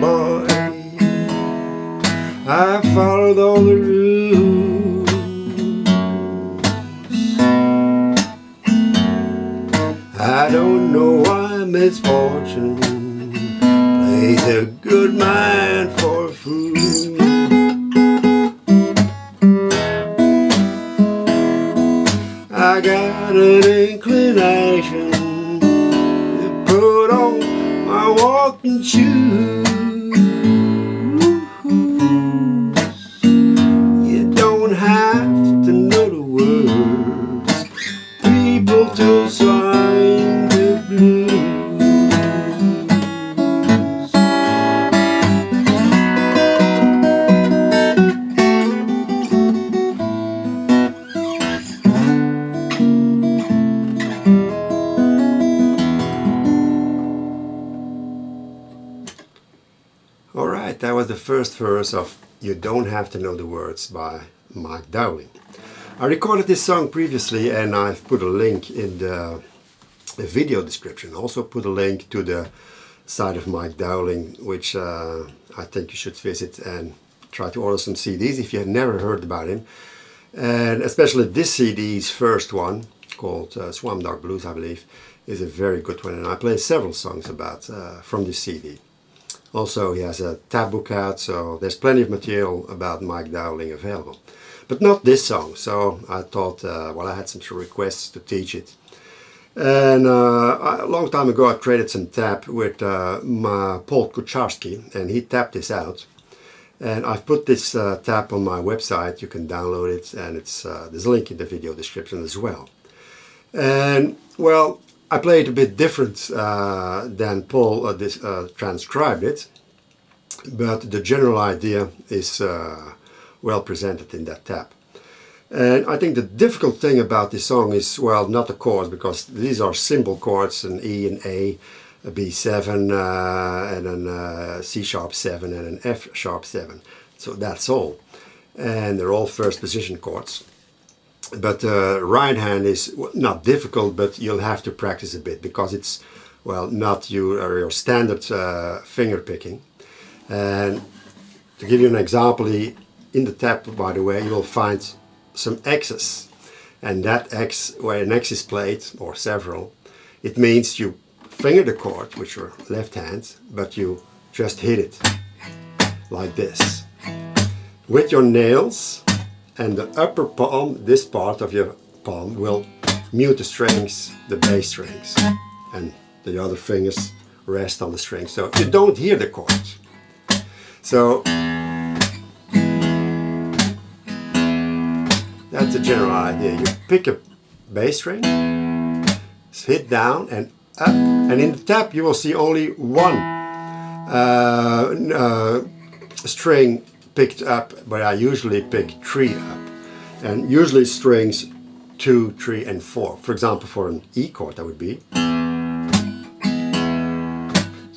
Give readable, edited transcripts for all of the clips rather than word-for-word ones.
boy. I followed all the rules. I don't know why misfortune plays a good man for a fool. I got an inclination to put on my walking shoes. You don't have to know the words, people, to swing the blues. Alright, that was the first verse of You Don't Have to Know the Words by Mike Dowling. I recorded this song previously and I've put a link in the video description. Also put a link to the site of Mike Dowling, which I think you should visit and try to order some CDs if you have never heard about him. And especially this CD's first one, called Swamp Dog Blues, I believe, is a very good one. And I play several songs about from this CD. Also, he has a tab book out, so there's plenty of material about Mike Dowling available. But not this song, so I thought, well, I had some requests to teach it. And a long time ago I created some tab with Paul Kucharski, and he tapped this out. And I've put this tab on my website. You can download it, and it's there's a link in the video description as well. And, well, I play it a bit different than Paul transcribed it, but the general idea is well presented in that tab. And I think the difficult thing about this song is, well, not the chords, because these are simple chords, an E and A B7 and an C sharp 7 and an F sharp 7. So that's all. And they're all first position chords. But right hand is not difficult, but you'll have to practice a bit because it's, well, not your standard finger picking. And to give you an example, in the tab, by the way, you will find some X's. And that X, where an X is played, or several, it means you finger the chord with your left hand, but you just hit it like this with your nails. And the upper palm, this part of your palm, will mute the strings, the bass strings, and the other fingers rest on the strings, so you don't hear the chords. So that's the general idea. You pick a bass string, hit down and up, and in the tab you will see only one string picked up, but I usually pick 3 up, and usually strings 2, 3 and 4. For example, for an E chord that would be,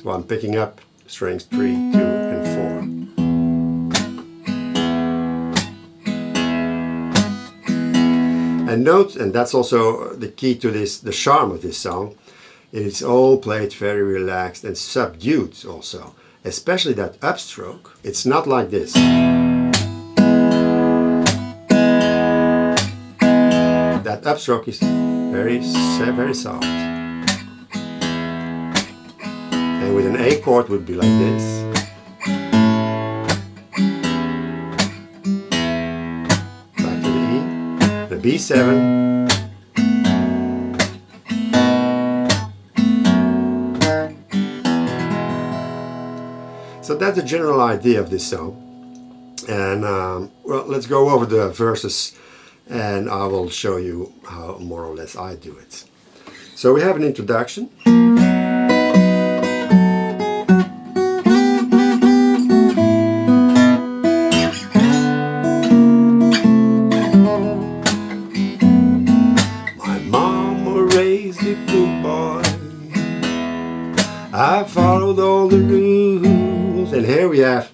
so I'm picking up strings 3, 2 and 4. And note, and that's also the key to this, the charm of this song, it's all played very relaxed and subdued also. Especially that upstroke, it's not like this. That upstroke is very soft. And with an A chord would be like this. Back to the E, the B7. So that's the general idea of this song. And well, let's go over the verses and I will show you how more or less I do it. So we have an introduction. My mama raised a good boy. I followed all the rules. And here we have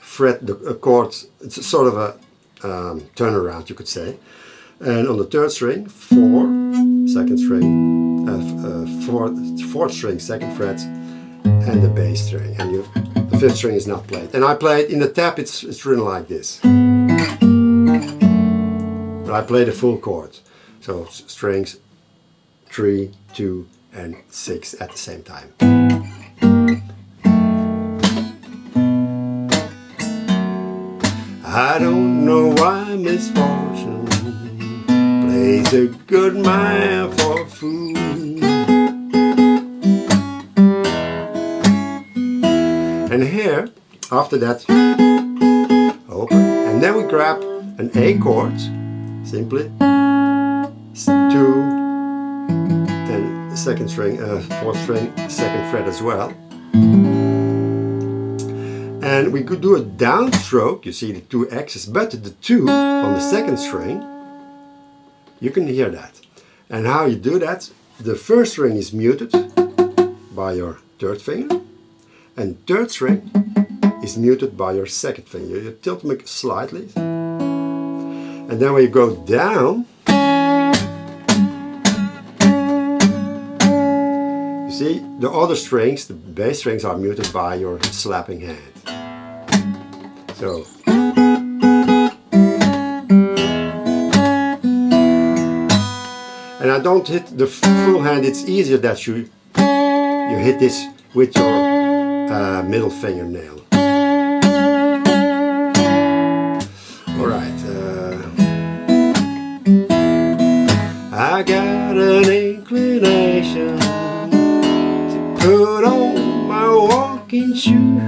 fret the chords. It's sort of a turnaround, you could say. And on the third string, 4, second string, fourth string, second fret, and the bass string, and the fifth string is not played. And I play it in the tab, it's written like this. But I play the full chord. So strings 3, 2 and 6 at the same time. I don't know why misfortune plays a good man for a fool. And here, after that, open, and then we grab an A chord, simply 2, and the second string, fourth string, second fret as well. And we could do a downstroke, you see the 2 X's, but the 2 on the second string, you can hear that. And how you do that, the first string is muted by your third finger, and third string is muted by your second finger. You tilt them slightly, and then when you go down, you see the other strings, the bass strings, are muted by your slapping hand. So, and I don't hit the full hand. It's easier that you hit this with your middle fingernail. All right. I got an inclination to put on my walking shoes.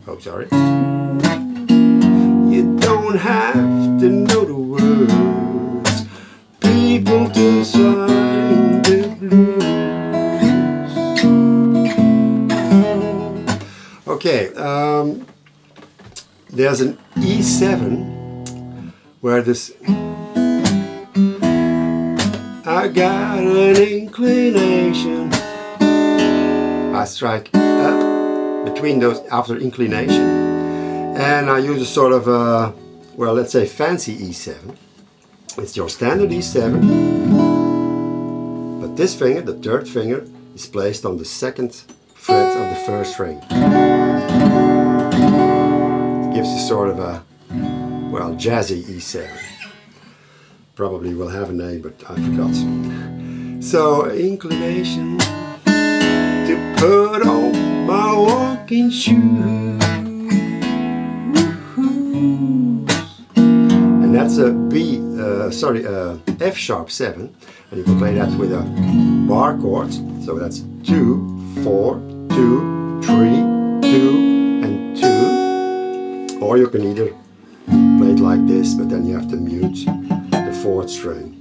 Oh, sorry. You don't have to know the words, people to sing the blues. Okay, there's an E7 where this I got an inclination. I strike between those after inclination, and I use a sort of a, well, let's say fancy E7. It's your standard E7, but this finger, the third finger, is placed on the second fret of the first string. It gives you sort of a, well, jazzy E7. Probably will have a name, but I forgot. So, inclination to put on my walking shoes. And that's a F sharp 7, and you can play that with a bar chord. So that's 2, 4, 2, 3, 2, and 2. Or you can either play it like this, but then you have to mute the fourth string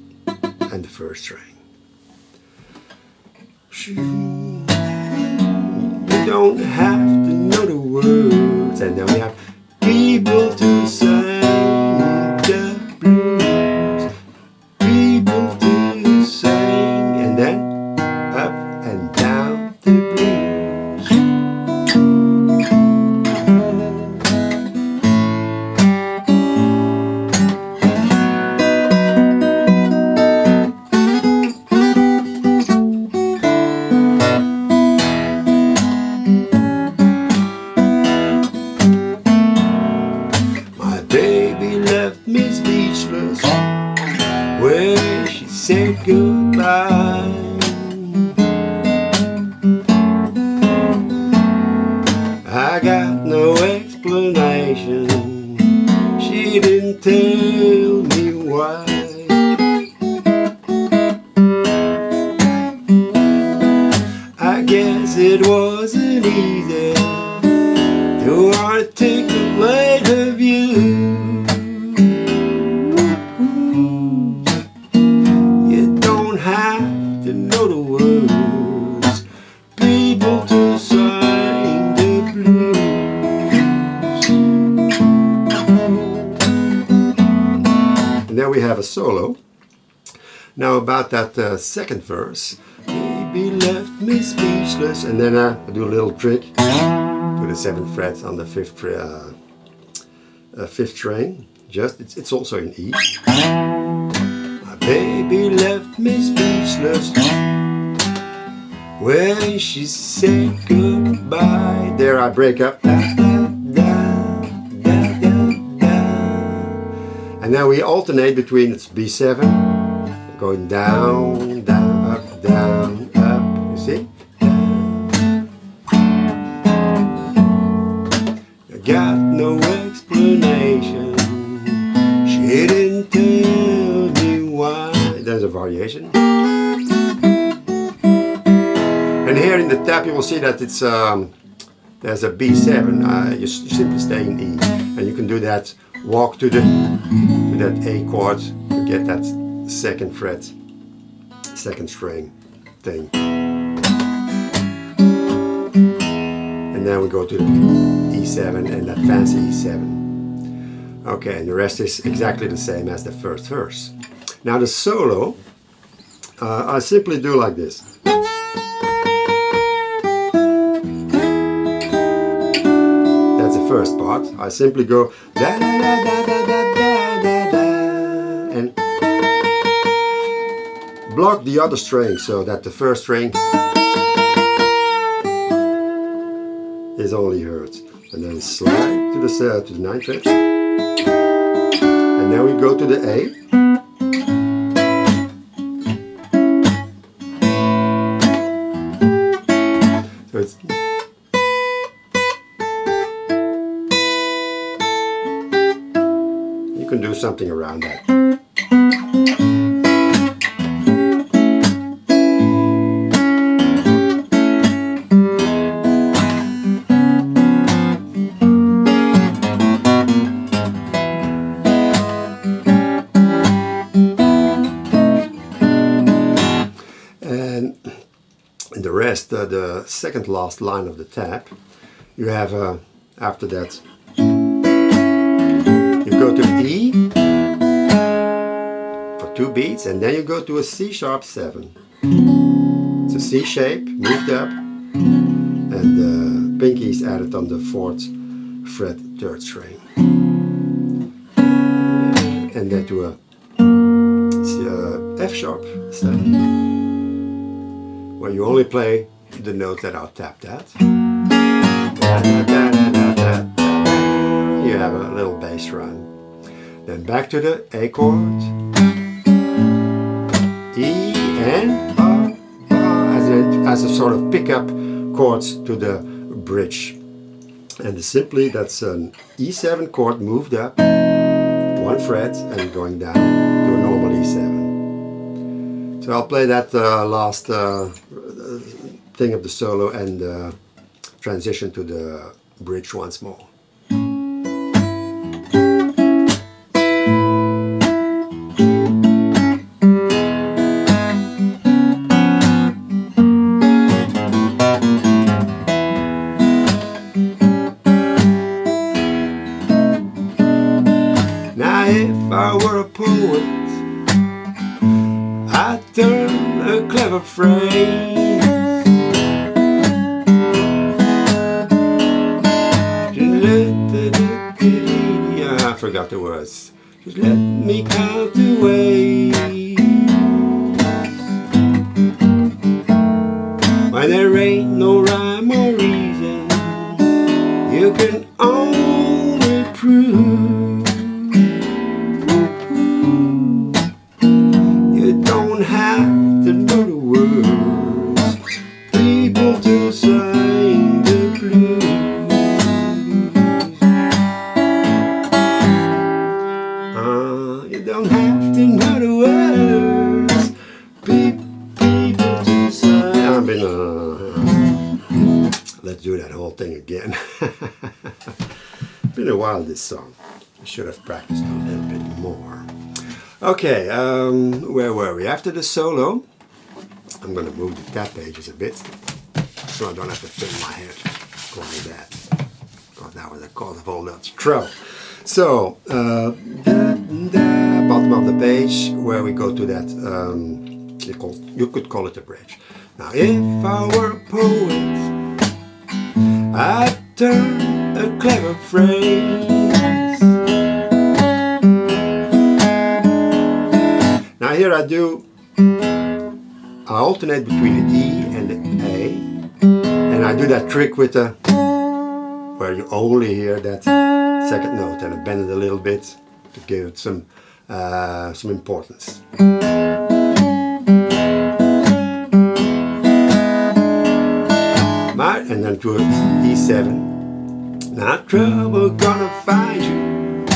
and the first string. You don't have to know the words, and then we have people to sing the blues, people to sing, and then up and down the blues. Where she said goodbye. I got no explanation. She didn't tell me why. I guess it wasn't easy to articulate her view. And then we have a solo. Now about that second verse, baby left me speechless, and then I do a little trick to the 7th fret on the 5th string. Just it's also in E. My baby left me speechless. when she said goodbye. There I break up. Da, da, da, da, da, da. And now we alternate between it's B7, going down, down, up, you see? I got no explanation, she didn't tell me why. There's a variation. And here in the tab you will see that it's there's a B7. You simply stay in E, and you can do that. Walk to that A chord to get that second fret, second string thing, and then we go to the E7 and that fancy E7. Okay, and the rest is exactly the same as the first verse. Now the solo, I simply do like this. First part, I simply go da da da da da da da da and block the other string so that the first string is only heard, and then slide to the 9th fret, and then we go to the A. So it's can do something around that. And the rest, the second last line of the tab, you have after that go to E for 2 beats, and then you go to a C sharp 7. It's a C shape, moved up, and the pinky is added on the 4th fret, 3rd string. And then to a F sharp 7, where you only play the notes that are tapped at. You have a little bass run. Then back to the A chord, E and R, as a sort of pickup chords to the bridge. And simply that's an E7 chord moved up 1 fret and going down to a normal E7. So I'll play that last thing of the solo and transition to the bridge once more. If I were a poet, I'd turn a clever phrase. I forgot the words. Just let me count the ways. Why there ain't no rhyme or reason, you can only prove. Have to know the words, people to sing the blues. You don't have to know the words, people to sing. Let's do that whole thing again. Been a while this song. I should have practiced a little bit more. Okay, where were we? After the solo, I'm going to move the tab pages a bit, so I don't have to turn my head like that, because that was a cause of all that trouble. So, bottom of the page, where we go to that, you could call it a bridge. Now, if I were a poet, I'd turn a clever phrase. Now here I alternate between the E and the A, I do that trick with the, where you only hear that second note, and I bend it a little bit to give it some importance. And then to E7. Not trouble gonna find you,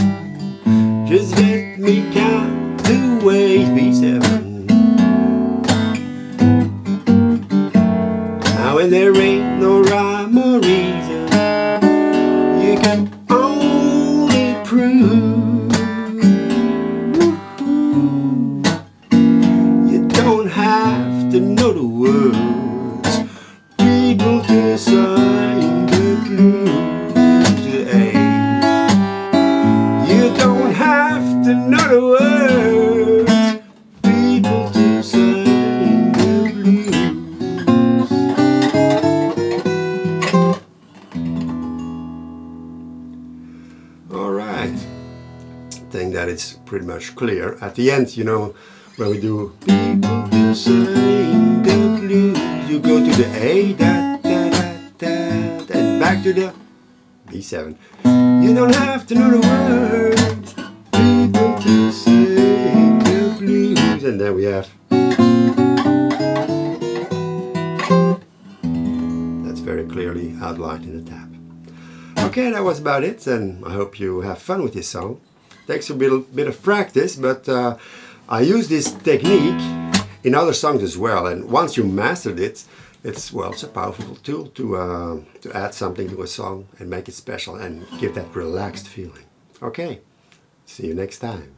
just let me count the ways. B7. Now when there ain't no rhyme or reason, you can only prove you don't have to know the words. People to sign the blues to A. You don't have to know the words. People to sign the blues. Alright. I think that it's pretty much clear. At the end, you know, when we do people to sign the blues, you go to the A, da, da, da, da, and back to the B7. You don't have to know the words. People to sing the blues. And then we have. That's very clearly outlined in the tab. Okay, that was about it, and I hope you have fun with this song. Takes a bit of practice, but I use this technique in other songs as well, and once you mastered it, it's a powerful tool to add something to a song and make it special and give that relaxed feeling. Okay, see you next time.